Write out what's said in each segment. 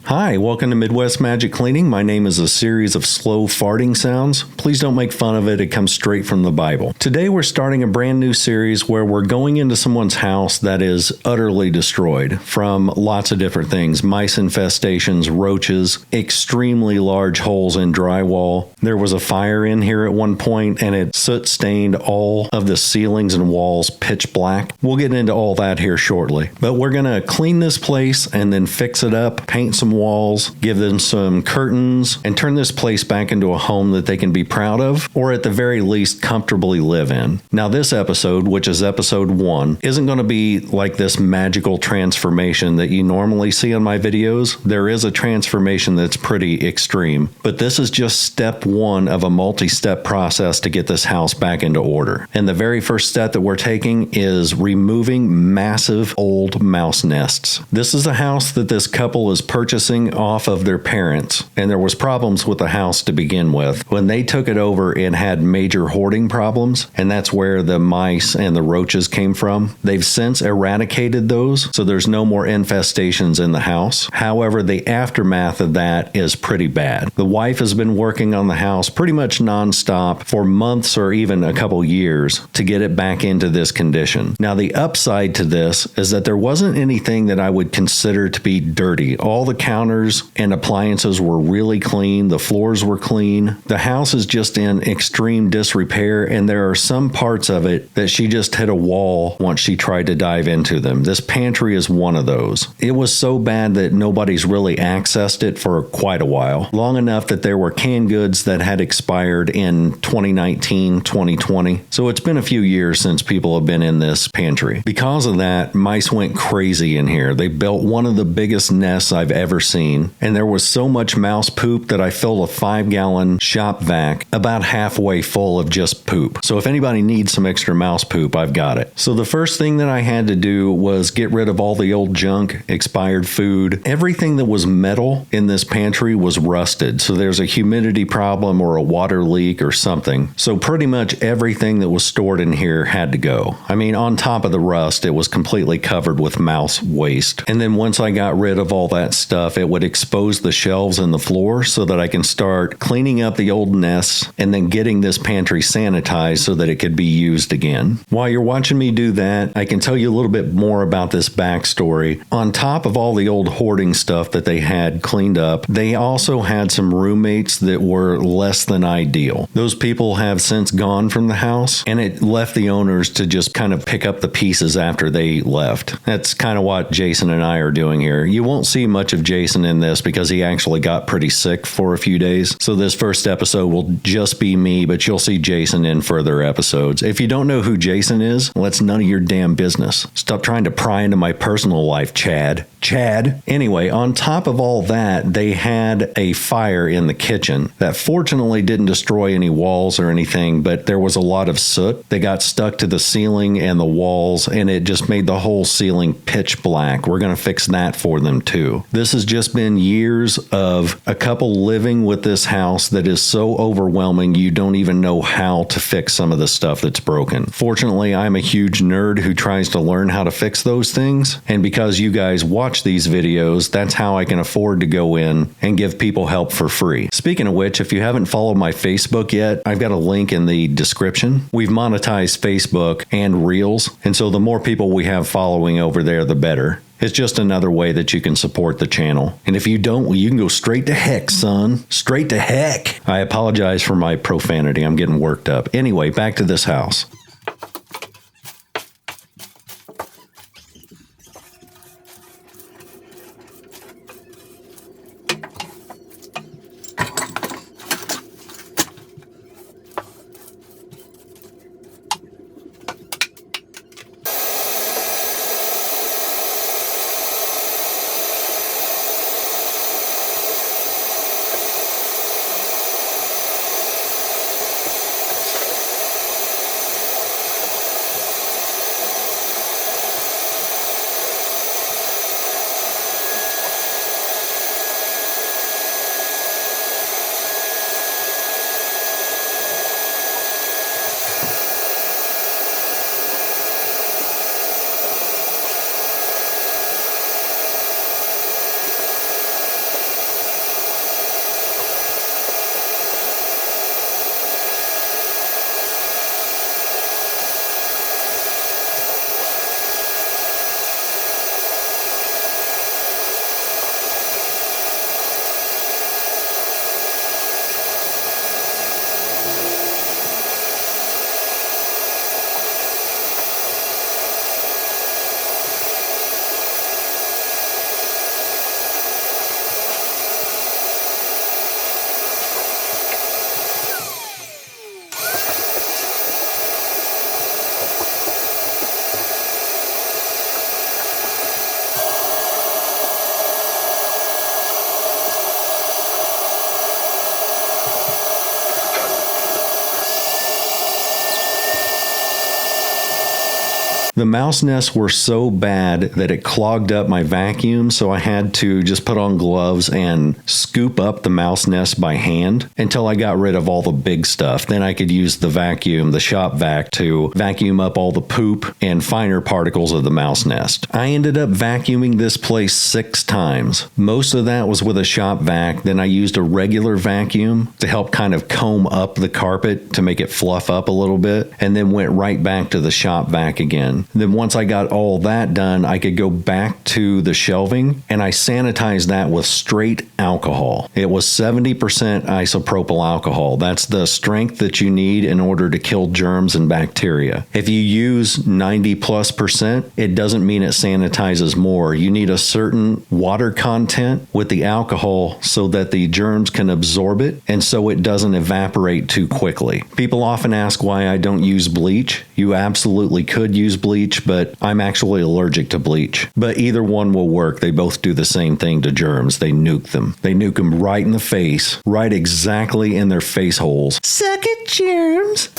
Hi, welcome to Midwest Magic Cleaning. My name is a series of slow farting sounds. Please don't make fun of it. It comes straight from the Bible. Today we're starting a brand new series where we're going into someone's house that is utterly destroyed from lots of different things. Mice infestations, roaches, extremely large holes in drywall. There was a fire in here at one point and it soot stained all of the ceilings and walls pitch black. We'll get into all that here shortly. But we're going to clean this place and then fix it up, paint some walls, give them some curtains, and turn this place back into a home that they can be proud of, or at the very least comfortably live in. Now this episode, which is episode 1, isn't going to be like this magical transformation that you normally see on my videos. There is a transformation that's pretty extreme, but this is just step 1 of a multi-step process to get this house back into order. And the very first step that we're taking is removing massive old mouse nests. This is a house that this couple is purchasing off of their parents, and there was problems with the house to begin with. When they took it over, it had major hoarding problems, and that's where the mice and the roaches came from. They've since eradicated those, so there's no more infestations in the house. However, the aftermath of that is pretty bad. The wife has been working on the house pretty much nonstop for months or even a couple years to get it back into this condition. Now, the upside to this is that there wasn't anything that I would consider to be dirty. All the counters and appliances were really clean. The floors were clean. The house is just in extreme disrepair, and there are some parts of it that she just hit a wall once she tried to dive into them. This pantry is one of those. It was so bad that nobody's really accessed it for quite a while, long enough that there were canned goods that had expired in 2019, 2020. So it's been a few years since people have been in this pantry. Because of that, mice went crazy in here. They built one of the biggest nests I've ever seen, and there was so much mouse poop that I filled a 5-gallon shop vac about halfway full of just poop. So if anybody needs some extra mouse poop, I've got it. So the first thing that I had to do was get rid of all the old junk, expired food. Everything that was metal in this pantry was rusted, so there's a humidity problem or a water leak or something. So pretty much everything that was stored in here had to go. I mean, on top of the rust, it was completely covered with mouse waste. And then once I got rid of all that stuff, it would expose the shelves and the floor so that I can start cleaning up the old nests and then getting this pantry sanitized so that it could be used again. While you're watching me do that, I can tell you a little bit more about this backstory. On top of all the old hoarding stuff that they had cleaned up, they also had some roommates that were less than ideal. Those people have since gone from the house, and it left the owners to just kind of pick up the pieces after they left. That's kind of what Jason and I are doing here. You won't see much of Jason in this because he actually got pretty sick for a few days. So this first episode will just be me, but you'll see Jason in further episodes. If you don't know who Jason is, well, that's none of your damn business. Stop trying to pry into my personal life, Chad. Anyway, on top of all that, they had a fire in the kitchen that fortunately didn't destroy any walls or anything, but there was a lot of soot that got stuck to the ceiling and the walls, and it just made the whole ceiling pitch black. We're going to fix that for them too. This has just been years of a couple living with this house that is so overwhelming you don't even know how to fix some of the stuff that's broken. Fortunately, I'm a huge nerd who tries to learn how to fix those things, and because you guys watch these videos, that's how I can afford to go in and give people help for free. Speaking of which, if you haven't followed my Facebook yet, I've got a link in the description. We've monetized Facebook and Reels, and so the more people we have following over there, the better. It's just another way that you can support the channel. And if you don't, well, you can go straight to heck, son. Straight to heck. I apologize for my profanity. I'm getting worked up. Anyway, back to this house. The mouse nests were so bad that it clogged up my vacuum, so I had to just put on gloves and scoop up the mouse nest by hand until I got rid of all the big stuff. Then I could use the vacuum, the shop vac, to vacuum up all the poop and finer particles of the mouse nest. I ended up vacuuming this place 6 times. Most of that was with a shop vac. Then I used a regular vacuum to help kind of comb up the carpet to make it fluff up a little bit, and then went right back to the shop vac again. Then once I got all that done, I could go back to the shelving, and I sanitized that with straight alcohol. It was 70% isopropyl alcohol. That's the strength that you need in order to kill germs and bacteria. If you use 90+%, it doesn't mean it sanitizes more. You need a certain water content with the alcohol so that the germs can absorb it and so it doesn't evaporate too quickly. People often ask why I don't use bleach. You absolutely could use bleach, but I'm actually allergic to bleach. But either one will work. They both do the same thing to germs. They nuke them. They nuke them right in the face, right exactly in their face holes. Suck it, germs!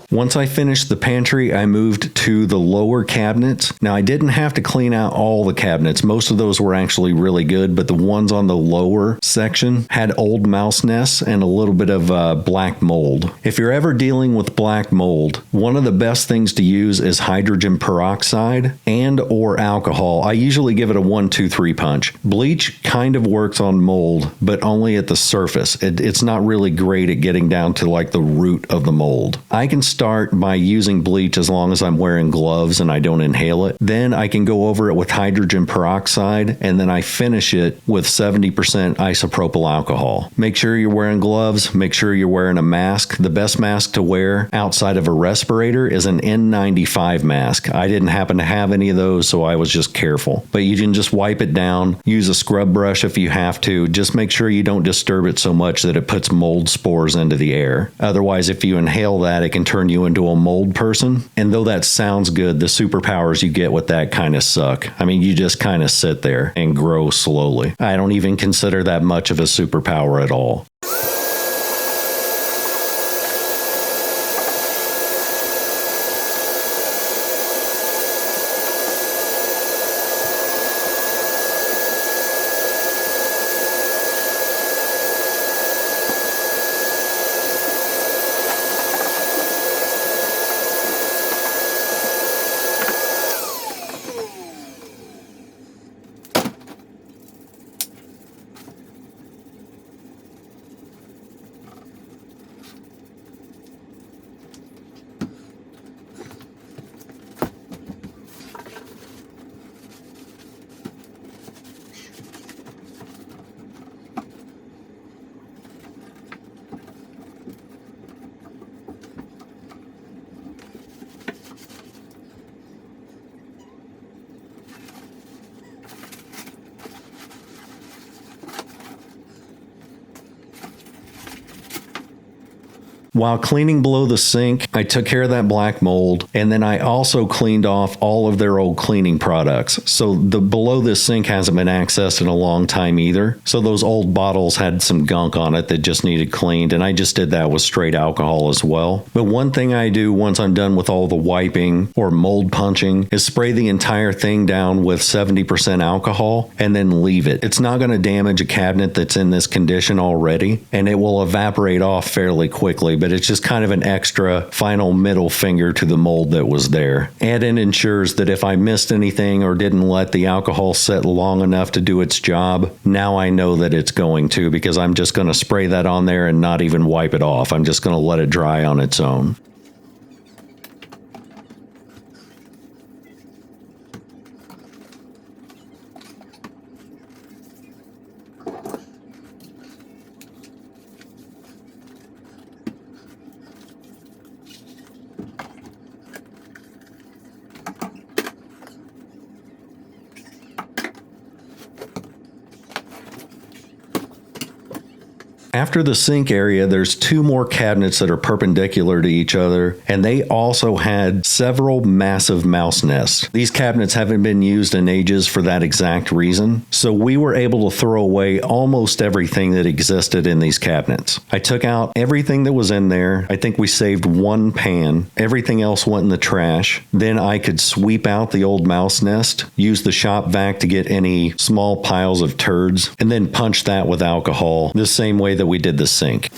Once I finished the pantry, I moved to the lower cabinets. Now, I didn't have to clean out all the cabinets. Most of those were actually really good, but the ones on the lower section had old mouse nests and a little bit of black mold. If you're ever dealing with black mold, one of the best things to use is hydrogen peroxide and or alcohol. I usually give it a 1-2-3 punch. Bleach kind of works on mold, but only at the surface. It's not really great at getting down to like the root of the mold. I can start by using bleach as long as I'm wearing gloves and I don't inhale it. Then I can go over it with hydrogen peroxide, and then I finish it with 70% isopropyl alcohol. Make sure you're wearing gloves. Make sure you're wearing a mask. The best mask to wear outside of a respirator is an N95 mask. I didn't happen to have any of those, so I was just careful. But you can just wipe it down. Use a scrub brush if you have to. Just make sure you don't disturb it so much that it puts mold spores into the air. Otherwise, if you inhale that, it can turn you into a mold person. And though that sounds good, the superpowers you get with that kind of suck. I mean, you just kind of sit there and grow slowly. I don't even consider that much of a superpower at all. While cleaning below the sink, I took care of that black mold, and then I also cleaned off all of their old cleaning products. So the below this sink hasn't been accessed in a long time either. So those old bottles had some gunk on it that just needed cleaned, and I just did that with straight alcohol as well. But one thing I do once I'm done with all the wiping or mold punching is spray the entire thing down with 70% alcohol and then leave it. It's not going to damage a cabinet that's in this condition already, and it will evaporate off fairly quickly, but it's just kind of an extra final middle finger to the mold that was there. And it ensures that if I missed anything or didn't let the alcohol set long enough to do its job, now I know that it's going to, because I'm just going to spray that on there and not even wipe it off. I'm just going to let it dry on its own. After the sink area, there's two more cabinets that are perpendicular to each other, and they also had several massive mouse nests. These cabinets haven't been used in ages for that exact reason, so we were able to throw away almost everything that existed in these cabinets. I took out everything that was in there. I think we saved one pan. Everything else went in the trash. Then I could sweep out the old mouse nest, use the shop vac to get any small piles of turds, and then punch that with alcohol the same way that we did the sink.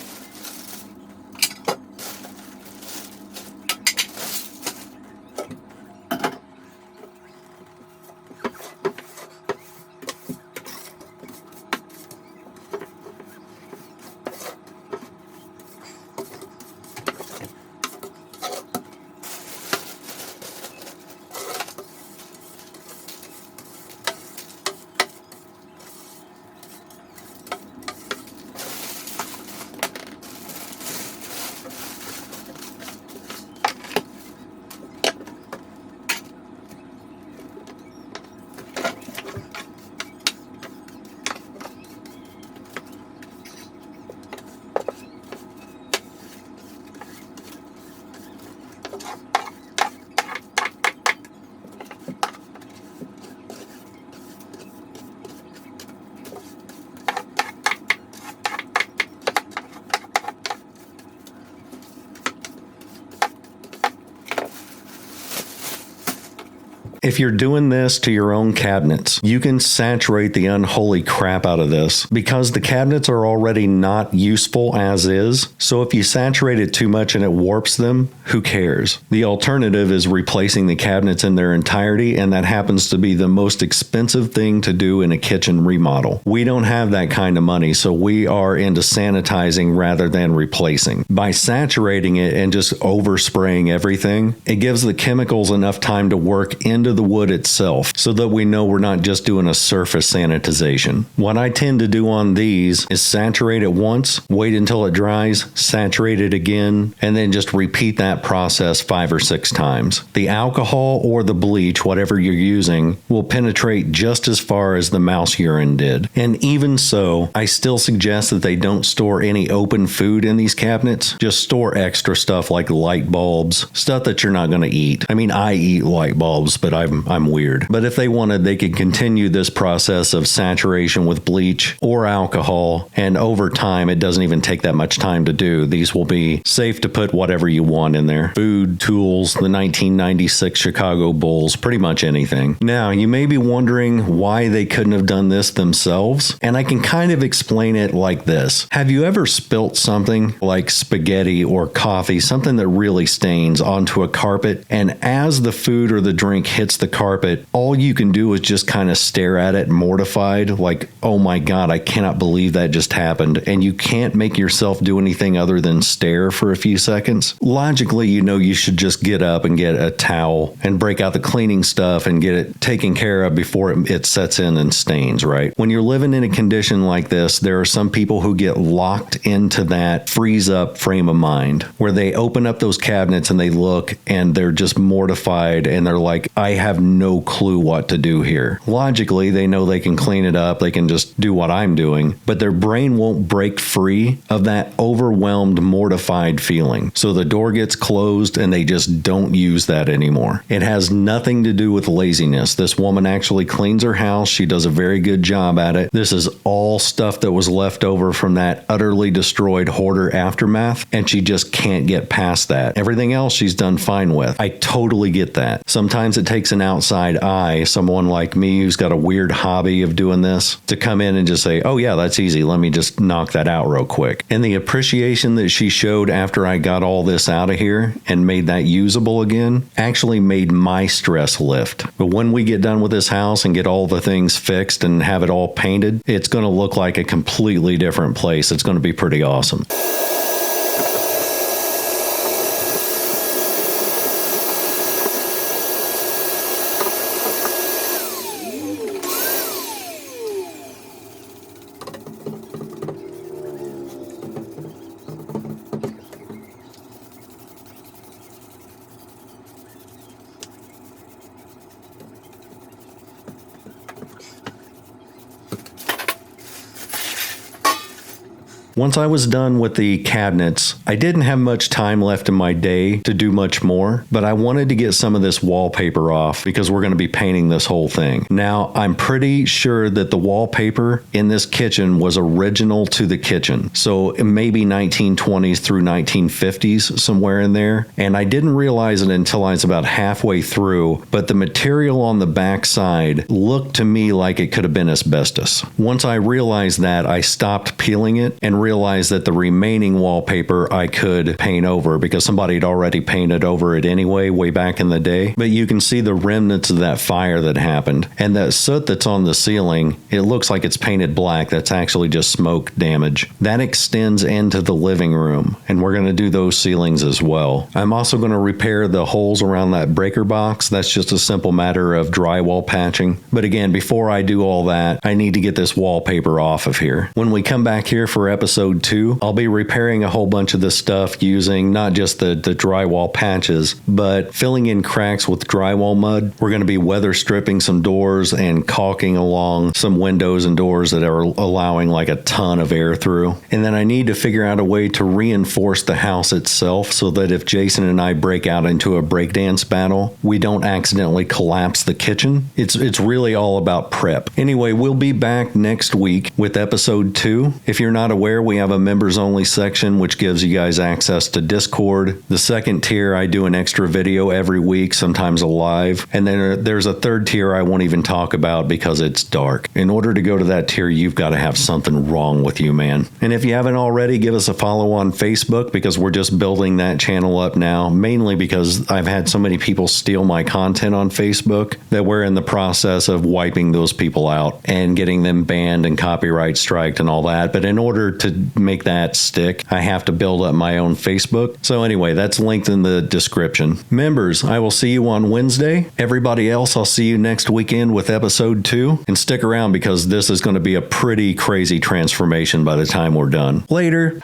If you're doing this to your own cabinets, you can saturate the unholy crap out of this because the cabinets are already not useful as is. So if you saturate it too much and it warps them, who cares? The alternative is replacing the cabinets in their entirety, and that happens to be the most expensive thing to do in a kitchen remodel. We don't have that kind of money, so we are into sanitizing rather than replacing. By saturating it and just overspraying everything, it gives the chemicals enough time to work into the wood itself so that we know we're not just doing a surface sanitization. What I tend to do on these is saturate it once, wait until it dries, saturate it again, and then just repeat that process 5 or 6 times. The alcohol or the bleach, whatever you're using, will penetrate just as far as the mouse urine did. And even so, I still suggest that they don't store any open food in these cabinets. Just store extra stuff like light bulbs, stuff that you're not going to eat. I mean, I eat light bulbs, but I'm weird. But if they wanted, they could continue this process of saturation with bleach or alcohol, and over time, it doesn't even take that much time to do. These will be safe to put whatever you want in there. Food, tools, the 1996 Chicago Bulls, pretty much anything. Now, you may be wondering why they couldn't have done this themselves, and I can kind of explain it like this. Have you ever spilt something like spaghetti or coffee, something that really stains, onto a carpet, and as the food or the drink hits the carpet, all you can do is just kind of stare at it mortified, like, oh my God, I cannot believe that just happened, and you can't make yourself do anything other than stare for a few seconds? Logically, you know you should just get up and get a towel and break out the cleaning stuff and get it taken care of before it sets in and stains, right? When you're living in a condition like this, there are some people who get locked into that freeze up frame of mind where they open up those cabinets and they look and they're just mortified and they're like, I have no clue what to do here. Logically, they know they can clean it up, they can just do what I'm doing, but their brain won't break free of that overwhelmed, mortified feeling. So the door gets closed and they just don't use that anymore. It has nothing to do with laziness. This woman actually cleans her house. She does a very good job at it. This is all stuff that was left over from that utterly destroyed hoarder aftermath, and she just can't get past that. Everything else she's done fine with. I totally get that. Sometimes it takes an outside eye, someone like me who's got a weird hobby of doing this, to come in and just say, oh yeah, that's easy. Let me just knock that out real quick. And the appreciation that she showed after I got all this out of here and made that usable again actually made my stress lift. But when we get done with this house and get all the things fixed and have it all painted, it's going to look like a completely different place. It's going to be pretty awesome. Once I was done with the cabinets, I didn't have much time left in my day to do much more, but I wanted to get some of this wallpaper off because we're going to be painting this whole thing. Now, I'm pretty sure that the wallpaper in this kitchen was original to the kitchen. So maybe 1920s through 1950s, somewhere in there. And I didn't realize it until I was about halfway through, but the material on the back side looked to me like it could have been asbestos. Once I realized that, I stopped peeling it and realized that the remaining wallpaper I could paint over because somebody had already painted over it anyway way back in the day. But you can see the remnants of that fire that happened. And that soot that's on the ceiling, it looks like it's painted black. That's actually just smoke damage. That extends into the living room, and we're going to do those ceilings as well. I'm also going to repair the holes around that breaker box. That's just a simple matter of drywall patching. But again, before I do all that, I need to get this wallpaper off of here. When we come back here for episode 2, I'll be repairing a whole bunch of this stuff using not just the drywall patches, but filling in cracks with drywall mud. We're going to be weather stripping some doors and caulking along some windows and doors that are allowing like a ton of air through. And then I need to figure out a way to reinforce the house itself so that if Jason and I break out into a breakdance battle, we don't accidentally collapse the kitchen. It's really all about prep. Anyway, we'll be back next week with episode 2. If you're not aware, we have a members only section, which gives you guys access to Discord. The second tier, I do an extra video every week, sometimes a live. And then there's a third tier I won't even talk about because it's dark. In order to go to that tier, you've got to have something wrong with you, man. And if you haven't already, give us a follow on Facebook because we're just building that channel up now, mainly because I've had so many people steal my content on Facebook that we're in the process of wiping those people out and getting them banned and copyright striked and all that. But in order to make that stick, I have to build up my own Facebook. So anyway, that's linked in the description. Members, I will see you on Wednesday. Everybody else, I'll see you next weekend with episode 2. And stick around because this is going to be a pretty crazy transformation by the time we're done. Later.